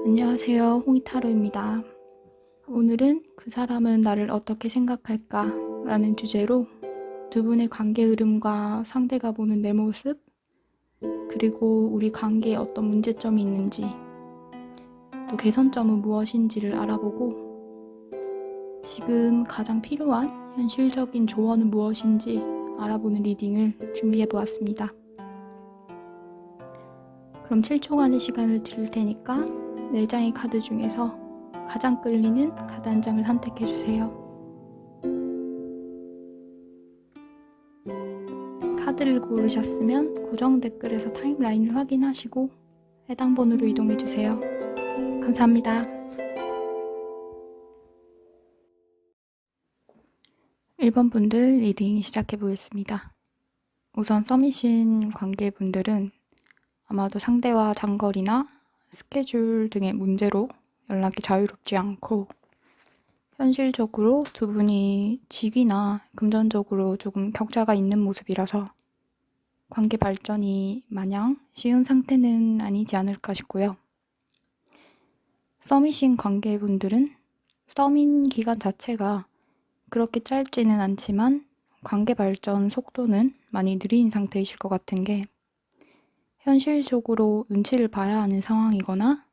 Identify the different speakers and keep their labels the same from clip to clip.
Speaker 1: 안녕하세요. 홍이타로입니다. 오늘은 그 사람은 나를 어떻게 생각할까? 라는 주제로 두 분의 관계 흐름과 상대가 보는 내 모습, 그리고 우리 관계에 어떤 문제점이 있는지, 또 개선점은 무엇인지를 알아보고 지금 가장 필요한 현실적인 조언은 무엇인지 알아보는 리딩을 준비해 보았습니다. 그럼 7초간의 시간을 드릴 테니까 4장의 카드 중에서 가장 끌리는 카드 한 장을 선택해 주세요. 카드를 고르셨으면 고정 댓글에서 타임라인을 확인하시고 해당 번호로 이동해 주세요. 감사합니다. 1번 분들 리딩 시작해 보겠습니다. 우선 썸이신 관계분들은 아마도 상대와 장거리나 스케줄 등의 문제로 연락이 자유롭지 않고 현실적으로 두 분이 직위나 금전적으로 조금 격차가 있는 모습이라서 관계 발전이 마냥 쉬운 상태는 아니지 않을까 싶고요. 썸이신 관계분들은 썸인 기간 자체가 그렇게 짧지는 않지만 관계 발전 속도는 많이 느린 상태이실 것 같은 게 현실적으로 눈치를 봐야 하는 상황이거나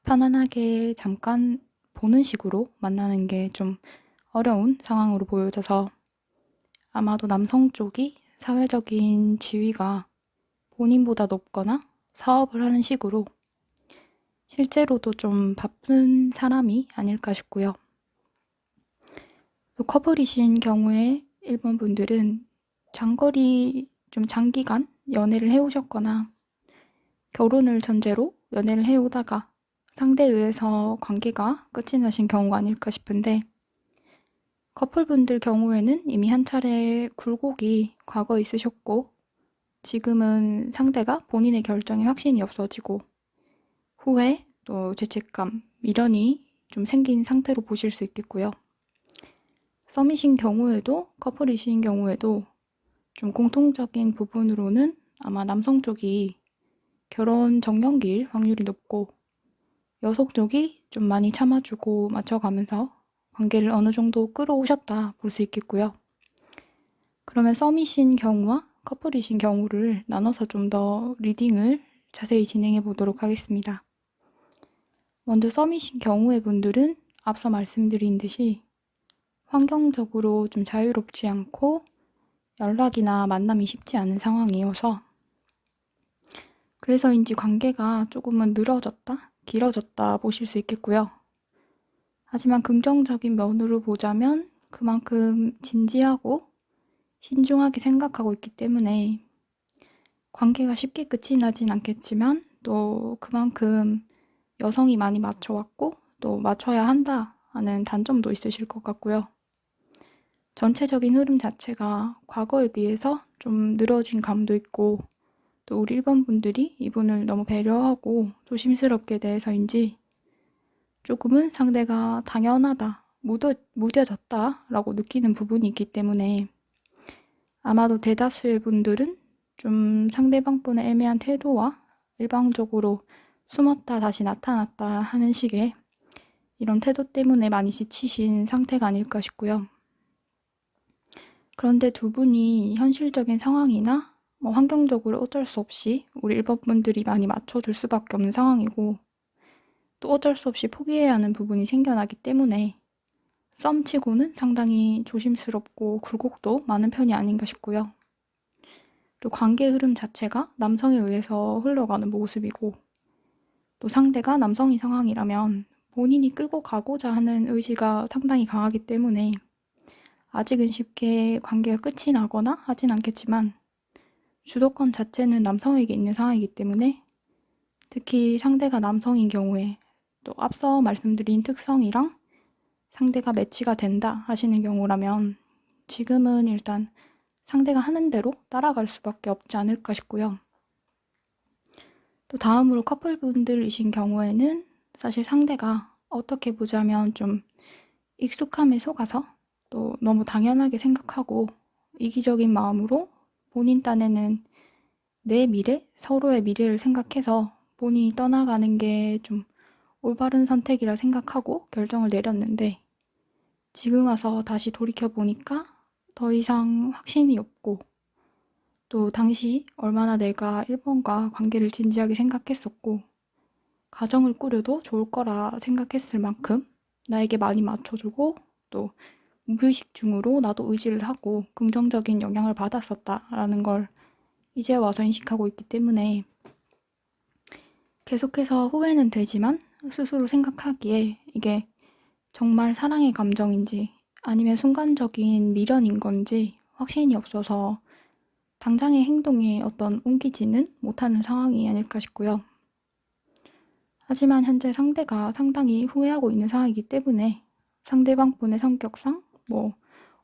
Speaker 1: 편안하게 잠깐 보는 식으로 만나는 게 좀 어려운 상황으로 보여져서 아마도 남성 쪽이 사회적인 지위가 본인보다 높거나 사업을 하는 식으로 실제로도 좀 바쁜 사람이 아닐까 싶고요. 또 커플이신 경우에 1번 분들은 장거리 좀 장기간 연애를 해오셨거나 결혼을 전제로 연애를 해오다가 상대에 의해서 관계가 끝이 나신 경우가 아닐까 싶은데 커플분들 경우에는 이미 한 차례 굴곡이 과거에 있으셨고 지금은 상대가 본인의 결정에 확신이 없어지고 후회, 또 죄책감, 미련이 좀 생긴 상태로 보실 수 있겠고요. 썸이신 경우에도 커플이신 경우에도 좀 공통적인 부분으로는 아마 남성 쪽이 결혼 정년기일 확률이 높고 여성 쪽이 좀 많이 참아주고 맞춰가면서 관계를 어느 정도 끌어오셨다 볼 수 있겠고요. 그러면 썸이신 경우와 커플이신 경우를 나눠서 좀 더 리딩을 자세히 진행해 보도록 하겠습니다. 먼저 썸이신 경우의 분들은 앞서 말씀드린 듯이 환경적으로 좀 자유롭지 않고 연락이나 만남이 쉽지 않은 상황이어서 그래서인지 관계가 조금은 늘어졌다, 길어졌다 보실 수 있겠고요. 하지만 긍정적인 면으로 보자면 그만큼 진지하고 신중하게 생각하고 있기 때문에 관계가 쉽게 끝이 나진 않겠지만 또 그만큼 여성이 많이 맞춰왔고 또 맞춰야 한다 하는 단점도 있으실 것 같고요. 전체적인 흐름 자체가 과거에 비해서 좀 늘어진 감도 있고 또 우리 1번 분들이 이분을 너무 배려하고 조심스럽게 대해서인지 조금은 상대가 당연하다, 무뎌졌다 라고 느끼는 부분이 있기 때문에 아마도 대다수의 분들은 좀 상대방분의 애매한 태도와 일방적으로 숨었다 다시 나타났다 하는 식의 이런 태도 때문에 많이 지치신 상태가 아닐까 싶고요. 그런데 두 분이 현실적인 상황이나 환경적으로 어쩔 수 없이 우리 1번 분들이 많이 맞춰줄 수밖에 없는 상황이고 또 어쩔 수 없이 포기해야 하는 부분이 생겨나기 때문에 썸치고는 상당히 조심스럽고 굴곡도 많은 편이 아닌가 싶고요. 또 관계 흐름 자체가 남성에 의해서 흘러가는 모습이고 또 상대가 남성인 상황이라면 본인이 끌고 가고자 하는 의지가 상당히 강하기 때문에 아직은 쉽게 관계가 끝이 나거나 하진 않겠지만 주도권 자체는 남성에게 있는 상황이기 때문에 특히 상대가 남성인 경우에 또 앞서 말씀드린 특성이랑 상대가 매치가 된다 하시는 경우라면 지금은 일단 상대가 하는 대로 따라갈 수밖에 없지 않을까 싶고요. 또 다음으로 커플분들이신 경우에는 사실 상대가 어떻게 보자면 좀 익숙함에 속아서 또 너무 당연하게 생각하고 이기적인 마음으로 본인 딴에는 내 미래, 서로의 미래를 생각해서 본인이 떠나가는 게 좀 올바른 선택이라 생각하고 결정을 내렸는데 지금 와서 다시 돌이켜보니까 더 이상 확신이 없고 또 당시 얼마나 내가 1번과 관계를 진지하게 생각했었고 가정을 꾸려도 좋을 거라 생각했을 만큼 나에게 많이 맞춰주고 또 무의식 중으로 나도 의지를 하고 긍정적인 영향을 받았었다라는 걸 이제 와서 인식하고 있기 때문에 계속해서 후회는 되지만 스스로 생각하기에 이게 정말 사랑의 감정인지 아니면 순간적인 미련인 건지 확신이 없어서 당장의 행동에 어떤 옮기지는 못하는 상황이 아닐까 싶고요. 하지만 현재 상대가 상당히 후회하고 있는 상황이기 때문에 상대방 분의 성격상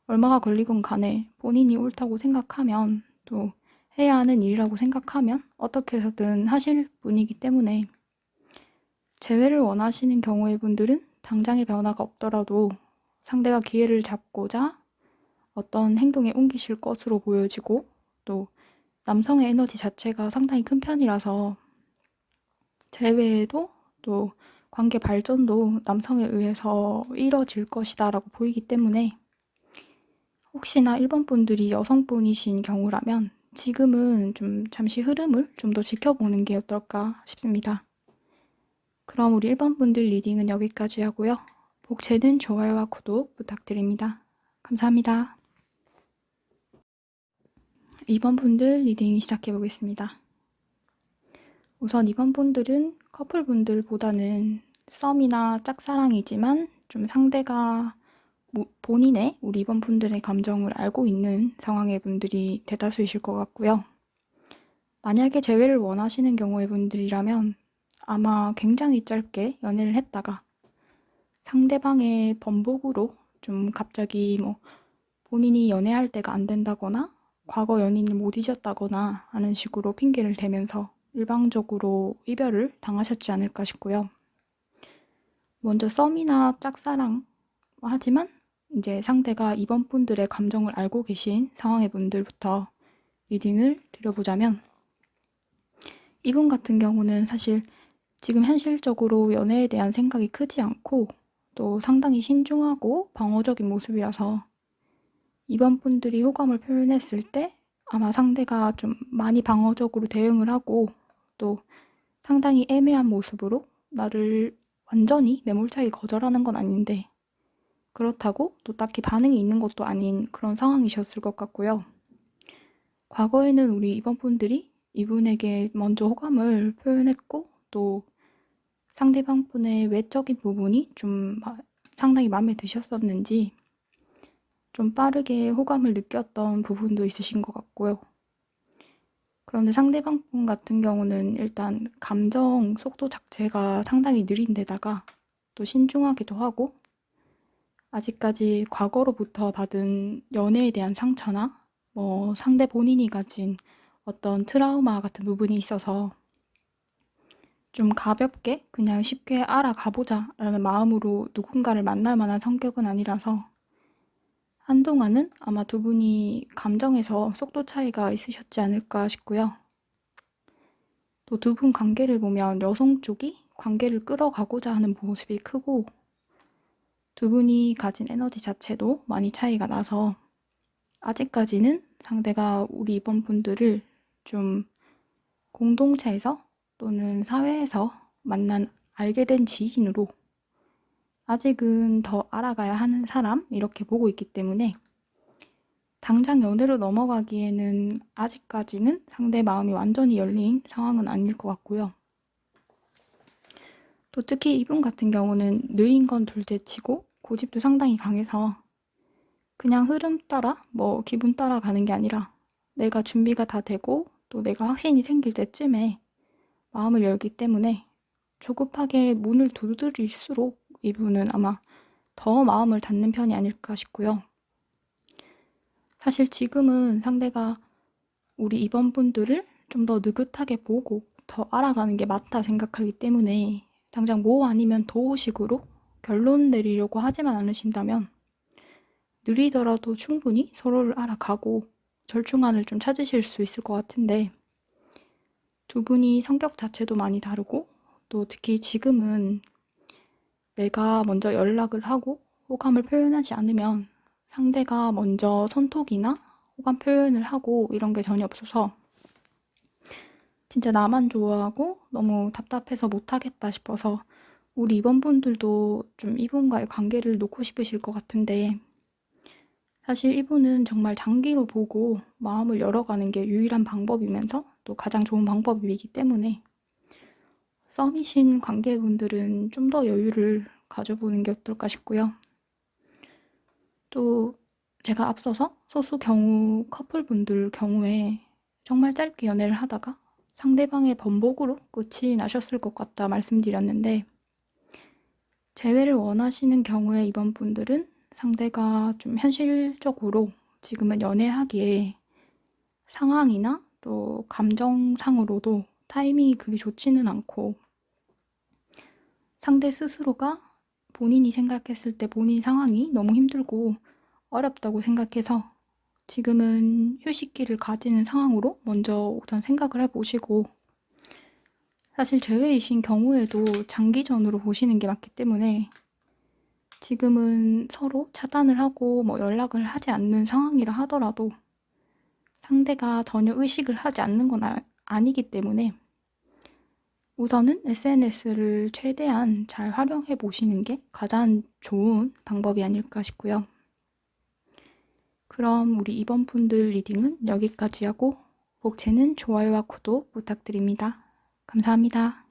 Speaker 1: 얼마가 걸리건 간에 본인이 옳다고 생각하면 또 해야 하는 일이라고 생각하면 어떻게 해서든 하실 분이기 때문에 재회를 원하시는 경우의 분들은 당장의 변화가 없더라도 상대가 기회를 잡고자 어떤 행동에 옮기실 것으로 보여지고 또 남성의 에너지 자체가 상당히 큰 편이라서 재회에도 또 관계 발전도 남성에 의해서 이뤄질 것이다 라고 보이기 때문에 혹시나 1번 분들이 여성분이신 경우라면 지금은 좀 잠시 흐름을 좀 더 지켜보는 게 어떨까 싶습니다. 그럼 우리 1번 분들 리딩은 여기까지 하고요. 복채는 좋아요와 구독 부탁드립니다. 감사합니다. 2번 분들 리딩 시작해 보겠습니다. 우선 2번 분들은 커플분들보다는 썸이나 짝사랑이지만 좀 상대가 본인의 우리 2번 분들의 감정을 알고 있는 상황의 분들이 대다수이실 것 같고요. 만약에 재회를 원하시는 경우의 분들이라면 아마 굉장히 짧게 연애를 했다가 상대방의 번복으로 좀 갑자기 본인이 연애할 때가 안 된다거나 과거 연인을 못 잊었다거나 하는 식으로 핑계를 대면서 일방적으로 이별을 당하셨지 않을까 싶고요. 먼저 썸이나 짝사랑 하지만 이제 상대가 2번 분들의 감정을 알고 계신 상황의 분들부터 리딩을 드려보자면 이분 같은 경우는 사실 지금 현실적으로 연애에 대한 생각이 크지 않고 또 상당히 신중하고 방어적인 모습이라서 2번 분들이 호감을 표현했을 때 아마 상대가 좀 많이 방어적으로 대응을 하고 또 상당히 애매한 모습으로 나를 완전히 매몰차게 거절하는 건 아닌데 그렇다고 또 딱히 반응이 있는 것도 아닌 그런 상황이셨을 것 같고요. 과거에는 우리 2번 분들이 이분에게 먼저 호감을 표현했고 또 상대방 분의 외적인 부분이 좀 상당히 마음에 드셨었는지 좀 빠르게 호감을 느꼈던 부분도 있으신 것 같고요. 그런데 상대방 분 같은 경우는 일단 감정 속도 자체가 상당히 느린 데다가 또 신중하기도 하고 아직까지 과거로부터 받은 연애에 대한 상처나 상대 본인이 가진 어떤 트라우마 같은 부분이 있어서 좀 가볍게 그냥 쉽게 알아가보자 라는 마음으로 누군가를 만날 만한 성격은 아니라서 한동안은 아마 두 분이 감정에서 속도 차이가 있으셨지 않을까 싶고요. 또 두 분 관계를 보면 여성 쪽이 관계를 끌어가고자 하는 모습이 크고 두 분이 가진 에너지 자체도 많이 차이가 나서 아직까지는 상대가 우리 이번 분들을 좀 공동체에서 또는 사회에서 만난 알게 된 지인으로 아직은 더 알아가야 하는 사람 이렇게 보고 있기 때문에 당장 연애로 넘어가기에는 아직까지는 상대 마음이 완전히 열린 상황은 아닐 것 같고요. 또 특히 이분 같은 경우는 느린 건 둘째치고 고집도 상당히 강해서 그냥 흐름 따라 기분 따라 가는 게 아니라 내가 준비가 다 되고 또 내가 확신이 생길 때쯤에 마음을 열기 때문에 조급하게 문을 두드릴수록 이분은 아마 더 마음을 닫는 편이 아닐까 싶고요. 사실 지금은 상대가 우리 이번 분들을 좀 더 느긋하게 보고 더 알아가는 게 맞다 생각하기 때문에 당장 뭐 아니면 도식으로 결론 내리려고 하지만 않으신다면 느리더라도 충분히 서로를 알아가고 절충안을 좀 찾으실 수 있을 것 같은데 두 분이 성격 자체도 많이 다르고 또 특히 지금은 내가 먼저 연락을 하고 호감을 표현하지 않으면 상대가 먼저 손톱이나 호감 표현을 하고 이런 게 전혀 없어서 진짜 나만 좋아하고 너무 답답해서 못하겠다 싶어서 우리 이번분들도 좀 이분과의 관계를 놓고 싶으실 것 같은데 사실 이분은 정말 장기로 보고 마음을 열어가는 게 유일한 방법이면서 또 가장 좋은 방법이기 때문에 썸이신 관계분들은 좀 더 여유를 가져보는 게 어떨까 싶고요. 또 제가 앞서서 소수 경우 커플분들 경우에 정말 짧게 연애를 하다가 상대방의 번복으로 끝이 나셨을 것 같다 말씀드렸는데 재회를 원하시는 경우에 이번 분들은 상대가 좀 현실적으로 지금은 연애하기에 상황이나 또 감정상으로도 타이밍이 그리 좋지는 않고 상대 스스로가 본인이 생각했을 때 본인 상황이 너무 힘들고 어렵다고 생각해서 지금은 휴식기를 가지는 상황으로 먼저 우선 생각을 해보시고 사실 재회이신 경우에도 장기전으로 보시는 게 맞기 때문에 지금은 서로 차단을 하고 연락을 하지 않는 상황이라 하더라도 상대가 전혀 의식을 하지 않는 건 아니기 때문에 우선은 SNS를 최대한 잘 활용해 보시는 게 가장 좋은 방법이 아닐까 싶고요. 그럼 우리 이번 분들 리딩은 여기까지 하고 복채는 좋아요와 구독 부탁드립니다. 감사합니다.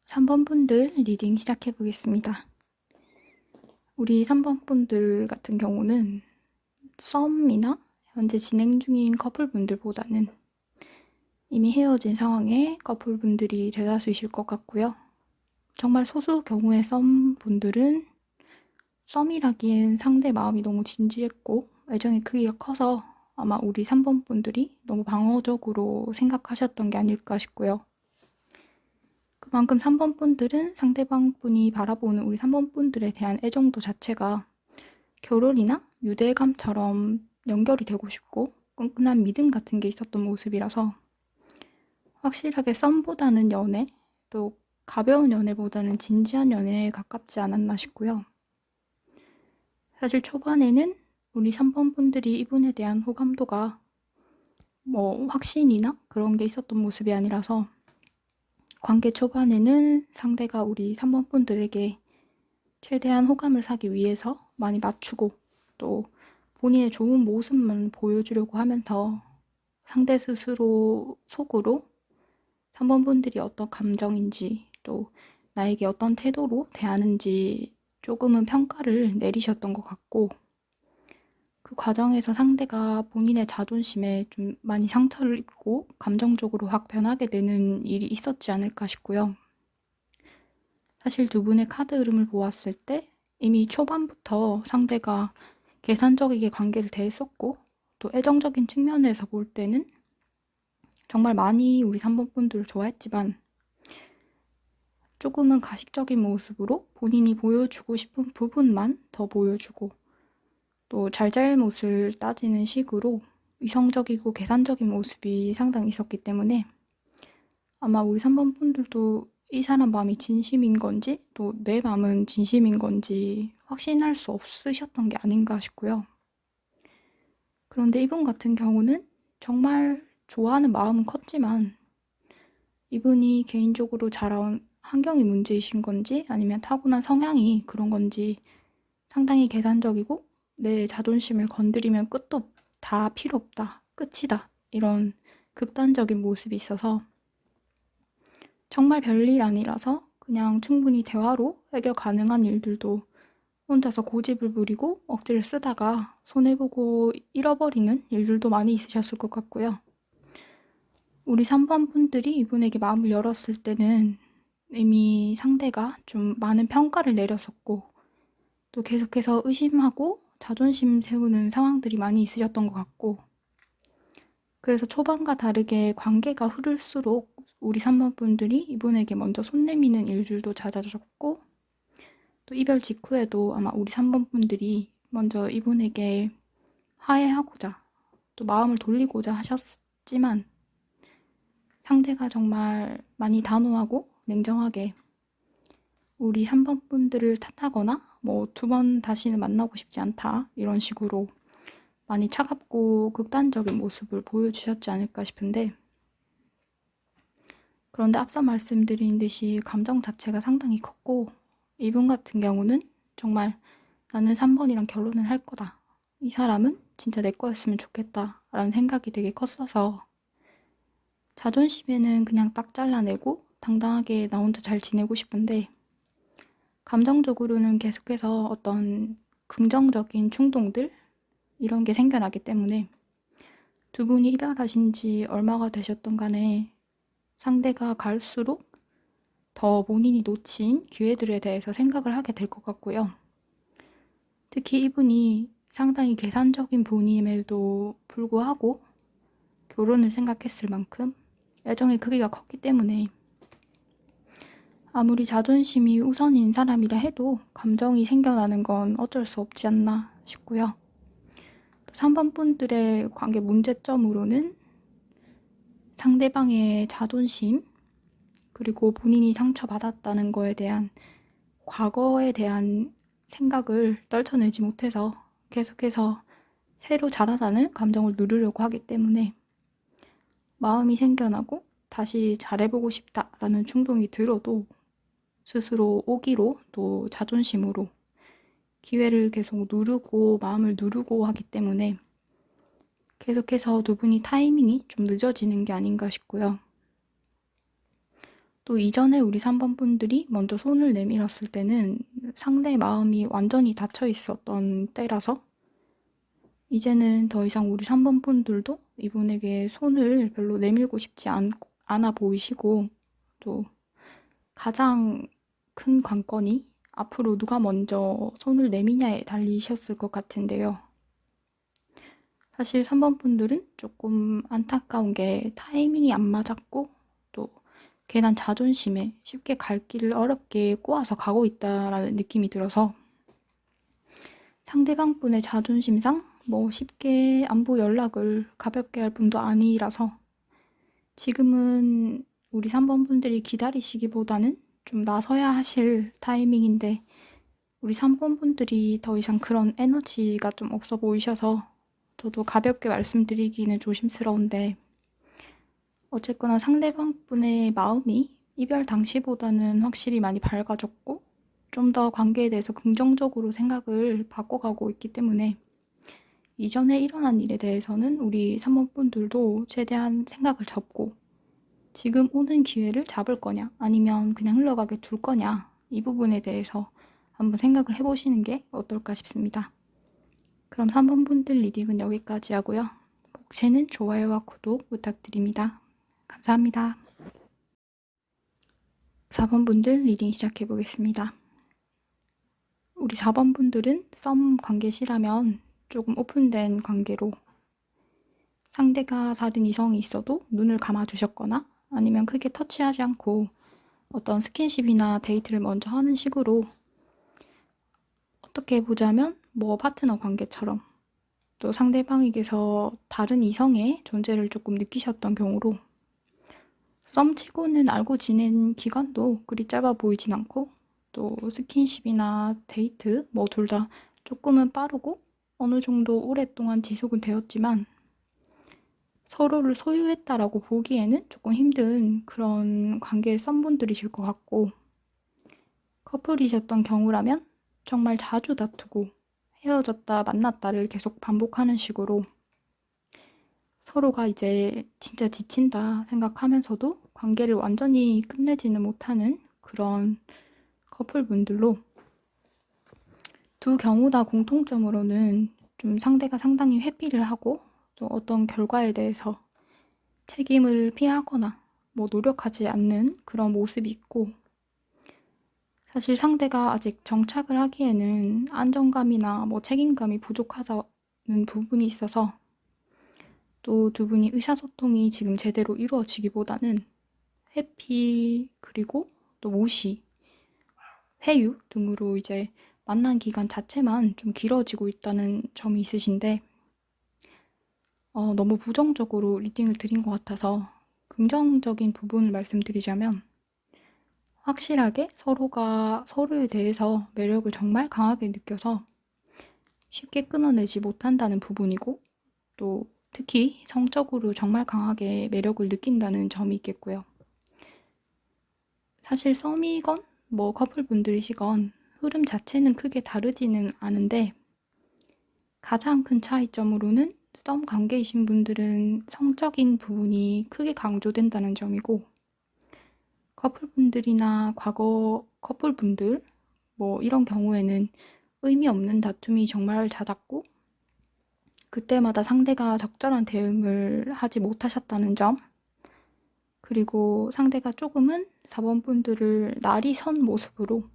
Speaker 1: 3번 분들 리딩 시작해 보겠습니다. 우리 3번 분들 같은 경우는 썸이나 현재 진행 중인 커플분들보다는 이미 헤어진 상황의 커플분들이 대다수이실 것 같고요. 정말 소수 경우의 썸분들은 썸이라기엔 상대 마음이 너무 진지했고 애정의 크기가 커서 아마 우리 3번 분들이 너무 방어적으로 생각하셨던 게 아닐까 싶고요. 그만큼 3번 분들은 상대방 분이 바라보는 우리 3번 분들에 대한 애정도 자체가 결혼이나 유대감처럼 연결이 되고 싶고 끈끈한 믿음 같은 게 있었던 모습이라서 확실하게 썸보다는 연애, 또 가벼운 연애보다는 진지한 연애에 가깝지 않았나 싶고요. 사실 초반에는 우리 3번 분들이 이분에 대한 호감도가 확신이나 그런 게 있었던 모습이 아니라서 관계 초반에는 상대가 우리 3번 분들에게 최대한 호감을 사기 위해서 많이 맞추고 또 본인의 좋은 모습만 보여주려고 하면서 상대 스스로 속으로 3번 분들이 어떤 감정인지 또 나에게 어떤 태도로 대하는지 조금은 평가를 내리셨던 것 같고 그 과정에서 상대가 본인의 자존심에 좀 많이 상처를 입고 감정적으로 확 변하게 되는 일이 있었지 않을까 싶고요. 사실 두 분의 카드 흐름을 보았을 때 이미 초반부터 상대가 계산적이게 관계를 대했었고 또 애정적인 측면에서 볼 때는 정말 많이 우리 3번 분들을 좋아했지만 조금은 가식적인 모습으로 본인이 보여주고 싶은 부분만 더 보여주고 또 잘잘못을 따지는 식으로 이성적이고 계산적인 모습이 상당히 있었기 때문에 아마 우리 3번 분들도 이 사람 마음이 진심인 건지 또 내 마음은 진심인 건지 확신할 수 없으셨던 게 아닌가 싶고요. 그런데 이분 같은 경우는 정말 좋아하는 마음은 컸지만 이분이 개인적으로 자라온 환경이 문제이신 건지 아니면 타고난 성향이 그런 건지 상당히 계산적이고 내 자존심을 건드리면 끝도 다 필요 없다, 끝이다 이런 극단적인 모습이 있어서 정말 별일 아니라서 그냥 충분히 대화로 해결 가능한 일들도 혼자서 고집을 부리고 억지를 쓰다가 손해보고 잃어버리는 일들도 많이 있으셨을 것 같고요. 우리 3번 분들이 이분에게 마음을 열었을 때는 이미 상대가 좀 많은 평가를 내렸었고 또 계속해서 의심하고 자존심 세우는 상황들이 많이 있으셨던 것 같고 그래서 초반과 다르게 관계가 흐를수록 우리 3번 분들이 이분에게 먼저 손 내미는 일들도 잦아졌고 또 이별 직후에도 아마 우리 3번 분들이 먼저 이분에게 화해하고자 또 마음을 돌리고자 하셨지만 상대가 정말 많이 단호하고 냉정하게 우리 3번 분들을 탓하거나 뭐 2번 다시는 만나고 싶지 않다 이런 식으로 많이 차갑고 극단적인 모습을 보여주셨지 않을까 싶은데, 그런데 앞서 말씀드린 듯이 감정 자체가 상당히 컸고, 이분 같은 경우는 정말 나는 3번이랑 결혼을 할 거다, 이 사람은 진짜 내 거였으면 좋겠다 라는 생각이 되게 컸어서 자존심에는 그냥 딱 잘라내고 당당하게 나 혼자 잘 지내고 싶은데, 감정적으로는 계속해서 어떤 긍정적인 충동들 이런 게 생겨나기 때문에 두 분이 이별하신 지 얼마가 되셨던 간에 상대가 갈수록 더 본인이 놓친 기회들에 대해서 생각을 하게 될 것 같고요. 특히 이분이 상당히 계산적인 분임에도 불구하고 결혼을 생각했을 만큼 애정의 크기가 컸기 때문에 아무리 자존심이 우선인 사람이라 해도 감정이 생겨나는 건 어쩔 수 없지 않나 싶고요. 또 3번 분들의 관계 문제점으로는 상대방의 자존심, 그리고 본인이 상처받았다는 거에 대한 과거에 대한 생각을 떨쳐내지 못해서 계속해서 새로 자라나는 감정을 누르려고 하기 때문에 마음이 생겨나고 다시 잘해보고 싶다라는 충동이 들어도 스스로 오기로 또 자존심으로 기회를 계속 누르고 마음을 누르고 하기 때문에 계속해서 두 분이 타이밍이 좀 늦어지는 게 아닌가 싶고요. 또 이전에 우리 3번 분들이 먼저 손을 내밀었을 때는 상대의 마음이 완전히 닫혀 있었던 때라서 이제는 더 이상 우리 3번 분들도 이분에게 손을 별로 내밀고 싶지 않아 보이시고, 또 가장 큰 관건이 앞으로 누가 먼저 손을 내미냐에 달리셨을 것 같은데요. 사실 3번 분들은 조금 안타까운 게 타이밍이 안 맞았고, 또 괜한 자존심에 쉽게 갈 길을 어렵게 꼬아서 가고 있다라는 느낌이 들어서 상대방 분의 자존심상 뭐 쉽게 안부 연락을 가볍게 할 분도 아니라서 지금은 우리 3번 분들이 기다리시기보다는 좀 나서야 하실 타이밍인데, 우리 3번 분들이 더 이상 그런 에너지가 좀 없어 보이셔서 저도 가볍게 말씀드리기는 조심스러운데, 어쨌거나 상대방 분의 마음이 이별 당시보다는 확실히 많이 밝아졌고 좀 더 관계에 대해서 긍정적으로 생각을 바꿔가고 있기 때문에 이전에 일어난 일에 대해서는 우리 3번 분들도 최대한 생각을 접고 지금 오는 기회를 잡을 거냐 아니면 그냥 흘러가게 둘 거냐, 이 부분에 대해서 한번 생각을 해보시는 게 어떨까 싶습니다. 그럼 3번 분들 리딩은 여기까지 하고요. 복채는 좋아요와 구독 부탁드립니다. 감사합니다. 4번 분들 리딩 시작해 보겠습니다. 우리 4번 분들은 썸 관계시라면 조금 오픈된 관계로 상대가 다른 이성이 있어도 눈을 감아주셨거나 아니면 크게 터치하지 않고 어떤 스킨십이나 데이트를 먼저 하는 식으로, 어떻게 보자면 뭐 파트너 관계처럼 또 상대방에게서 다른 이성의 존재를 조금 느끼셨던 경우로 썸치고는 알고 지낸 기간도 그리 짧아 보이진 않고, 또 스킨십이나 데이트 뭐 둘 다 조금은 빠르고 어느 정도 오랫동안 지속은 되었지만 서로를 소유했다라고 보기에는 조금 힘든 그런 관계의 썸분들이실 것 같고, 커플이셨던 경우라면 정말 자주 다투고 헤어졌다 만났다를 계속 반복하는 식으로 서로가 이제 진짜 지친다 생각하면서도 관계를 완전히 끝내지는 못하는 그런 커플분들로, 두 경우 다 공통점으로는 좀 상대가 상당히 회피를 하고 또 어떤 결과에 대해서 책임을 피하거나 뭐 노력하지 않는 그런 모습이 있고, 사실 상대가 아직 정착을 하기에는 안정감이나 뭐 책임감이 부족하다는 부분이 있어서 또 두 분이 의사소통이 지금 제대로 이루어지기보다는 회피, 그리고 또 무시, 회유 등으로 이제 만난 기간 자체만 좀 길어지고 있다는 점이 있으신데, 너무 부정적으로 리딩을 드린 것 같아서 긍정적인 부분을 말씀드리자면 확실하게 서로가 서로에 대해서 매력을 정말 강하게 느껴서 쉽게 끊어내지 못한다는 부분이고, 또 특히 성적으로 정말 강하게 매력을 느낀다는 점이 있겠고요. 사실 썸이건 뭐 커플분들이시건 흐름 자체는 크게 다르지는 않은데, 가장 큰 차이점으로는 썸 관계이신 분들은 성적인 부분이 크게 강조된다는 점이고, 커플분들이나 과거 커플분들 뭐 이런 경우에는 의미 없는 다툼이 정말 잦았고, 그때마다 상대가 적절한 대응을 하지 못하셨다는 점, 그리고 상대가 조금은 4번분들을 날이 선 모습으로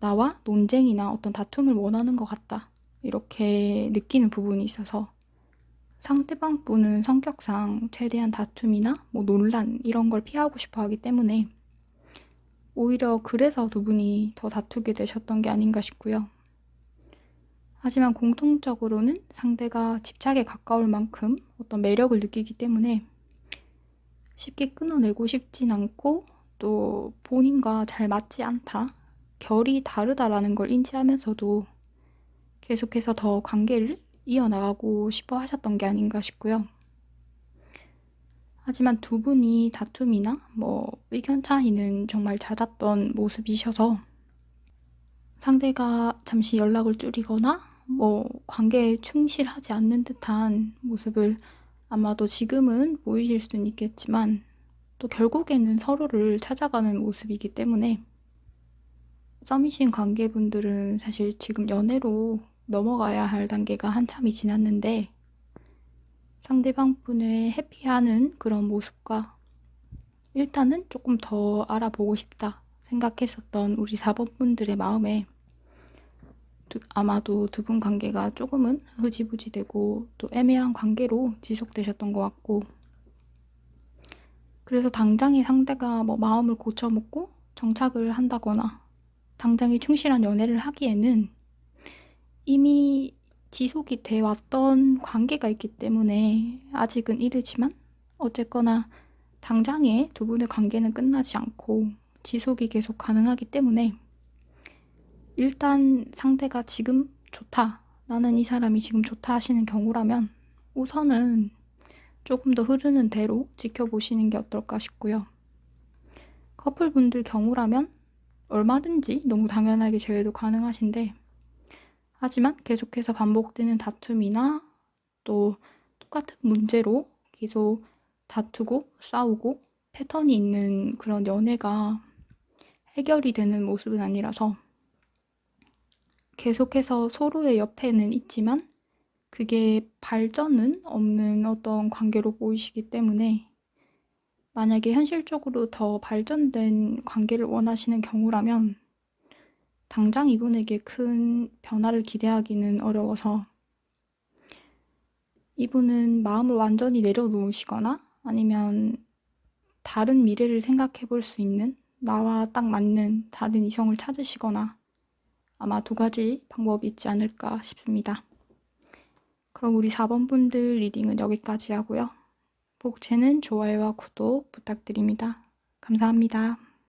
Speaker 1: 나와 논쟁이나 어떤 다툼을 원하는 것 같다, 이렇게 느끼는 부분이 있어서 상대방 분은 성격상 최대한 다툼이나 뭐 논란 이런 걸 피하고 싶어 하기 때문에 오히려 그래서 두 분이 더 다투게 되셨던 게 아닌가 싶고요. 하지만 공통적으로는 상대가 집착에 가까울 만큼 어떤 매력을 느끼기 때문에 쉽게 끊어내고 싶진 않고, 또 본인과 잘 맞지 않다, 결이 다르다라는 걸 인지하면서도 계속해서 더 관계를 이어나가고 싶어 하셨던 게 아닌가 싶고요. 하지만 두 분이 다툼이나 뭐 의견 차이는 정말 잦았던 모습이셔서 상대가 잠시 연락을 줄이거나 뭐 관계에 충실하지 않는 듯한 모습을 아마도 지금은 보이실 수는 있겠지만, 또 결국에는 서로를 찾아가는 모습이기 때문에 썸이신 관계분들은 사실 지금 연애로 넘어가야 할 단계가 한참이 지났는데, 상대방 분의 해피하는 그런 모습과 일단은 조금 더 알아보고 싶다 생각했었던 우리 4번분들의 마음에 아마도 두 분 관계가 조금은 흐지부지 되고 또 애매한 관계로 지속되셨던 것 같고, 그래서 당장에 상대가 뭐 마음을 고쳐먹고 정착을 한다거나 당장에 충실한 연애를 하기에는 이미 지속이 돼 왔던 관계가 있기 때문에 아직은 이르지만, 어쨌거나 당장에 두 분의 관계는 끝나지 않고 지속이 계속 가능하기 때문에 일단 상대가 지금 좋다, 나는 이 사람이 지금 좋다 하시는 경우라면 우선은 조금 더 흐르는 대로 지켜보시는 게 어떨까 싶고요. 커플분들 경우라면 얼마든지 너무 당연하게 제외도 가능하신데, 하지만 계속해서 반복되는 다툼이나 또 똑같은 문제로 계속 다투고 싸우고 패턴이 있는 그런 연애가 해결이 되는 모습은 아니라서 계속해서 서로의 옆에는 있지만 그게 발전은 없는 어떤 관계로 보이시기 때문에, 만약에 현실적으로 더 발전된 관계를 원하시는 경우라면 당장 이분에게 큰 변화를 기대하기는 어려워서, 이분은 마음을 완전히 내려놓으시거나 아니면 다른 미래를 생각해 볼 수 있는 나와 딱 맞는 다른 이성을 찾으시거나, 아마 두 가지 방법이 있지 않을까 싶습니다. 그럼 우리 4번분들 리딩은 여기까지 하고요. 복채는 좋아요와 구독 부탁드립니다. 감사합니다.